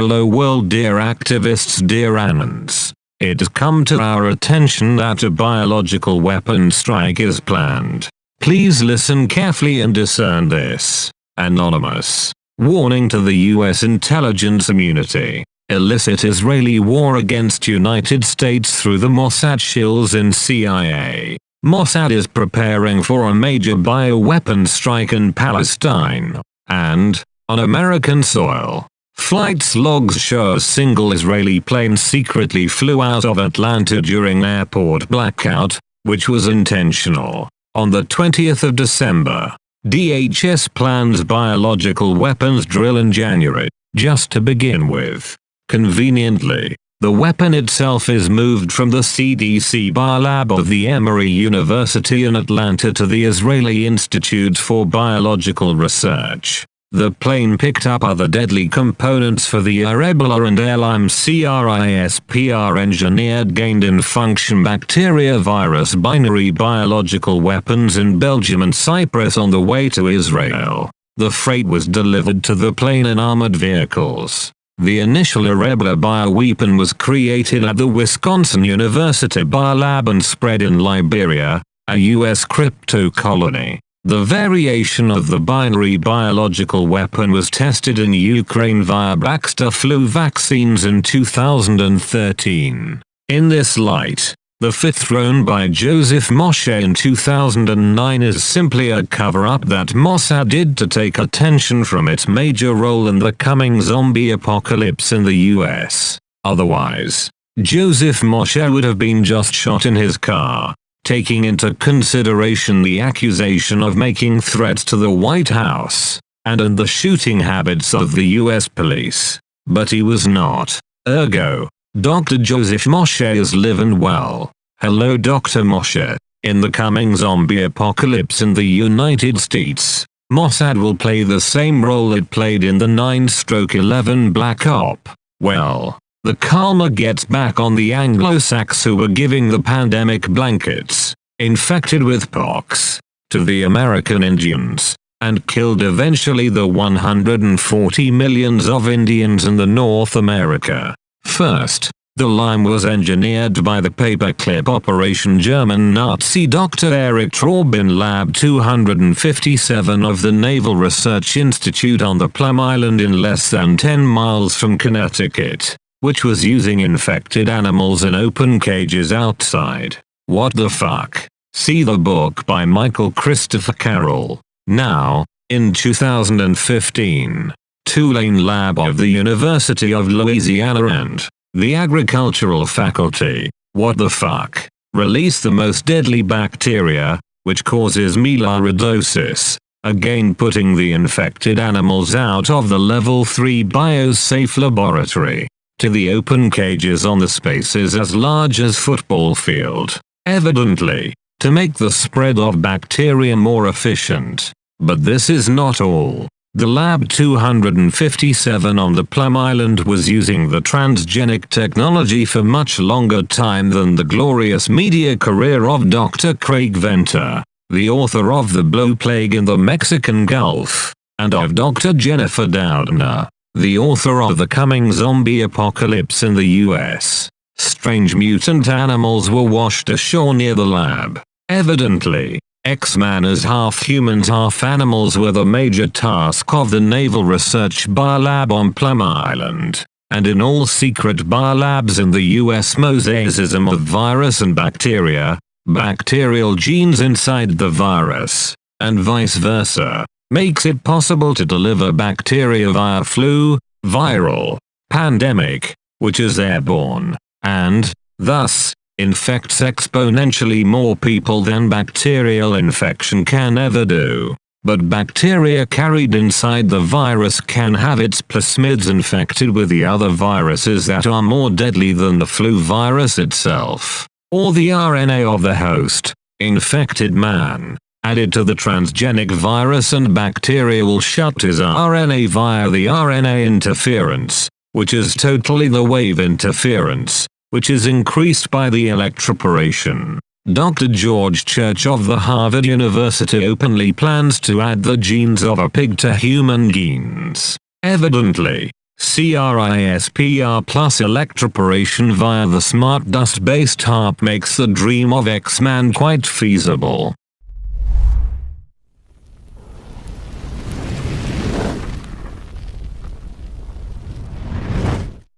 Hello world, dear activists, dear Anons. It has come to our attention that a biological weapon strike is planned. Please listen carefully and discern this. Anonymous. Warning to the US intelligence community. Illicit Israeli war against United States through the Mossad, SHILLS in CIA. Mossad is preparing for a major bioweapon strike in Palestine and on American soil. Flight logs show a single Israeli plane secretly flew out of Atlanta during airport blackout, which was intentional. On the 20th of December, DHS plans biological weapons drill in January, just to begin with. Conveniently, the weapon itself is moved from the CDC Biolab of the Emory University in Atlanta to the Israeli Institute for Biological Research. The plane picked up other deadly components for the AIREBOLA and AIRLYME CRISPR-engineered gained-in-function bacteria virus binary biological weapons in Belgium and Cyprus on the way to Israel. The freight was delivered to the plane in armored vehicles. The initial AIREBOLA bioweapon was created at the Wisconsin University Biolab and spread in Liberia, a U.S. crypto colony. The variation of the binary biological weapon was tested in Ukraine via Baxter flu vaccines in 2013. In this light, the fifth thrown by Joseph Moshe in 2009 is simply a cover-up that Mossad did to take attention from its major role in the coming zombie apocalypse in the US. Otherwise, Joseph Moshe would have been just shot in his car, taking into consideration the accusation of making threats to the White House, and the shooting habits of the US police. But he was not. Ergo, Dr. Joseph Moshe is living well. Hello Dr. Moshe. In the coming zombie apocalypse in the United States, Mossad will play the same role it played in the 9/11 Black Op. Well, the karma gets back on the Anglo-Saxons who were giving the pandemic blankets, infected with pox, to the American Indians, and killed eventually the 140 millions of Indians in the North America. First, the lime was engineered by the paperclip operation German Nazi Dr. Erich Traub in Lab 257 of the Naval Research Institute on the Plum Island in less than 10 miles from Connecticut, which was using infected animals in open cages outside. What the fuck? See the book by Michael Christopher Carroll. Now, in 2015, Tulane Lab of the University of Louisiana and the Agricultural Faculty, what the fuck, released the most deadly bacteria, which causes melioidosis, again putting the infected animals out of the level 3 biosafe laboratory to the open cages on the spaces as large as football field, evidently, to make the spread of bacteria more efficient. But this is not all. The Lab 257 on the Plum Island was using the transgenic technology for much longer time than the glorious media career of Dr. Craig Venter, the author of The Blue Plague in the Mexican Gulf, and of Dr. Jennifer Doudna, the author of The Coming Zombie Apocalypse in the US. Strange mutant animals were washed ashore near the lab. Evidently, X-Men as half humans half animals were the major task of the Naval Research Biolab on Plum Island, and in all secret biolabs in the US mosaicism of virus and bacteria, bacterial genes inside the virus, and vice versa, makes it possible to deliver bacteria via flu, viral, pandemic, which is airborne, and, thus, infects exponentially more people than bacterial infection can ever do. But bacteria carried inside the virus can have its plasmids infected with the other viruses that are more deadly than the flu virus itself, or the RNA of the host, infected man, added to the transgenic virus, and bacteria will shut his RNA via the RNA interference, which is totally the wave interference, which is increased by the electroporation. Dr. George Church of the Harvard University openly plans to add the genes of a pig to human genes. Evidently, CRISPR plus electroporation via the smart dust-based HARP makes the dream of X-Man quite feasible.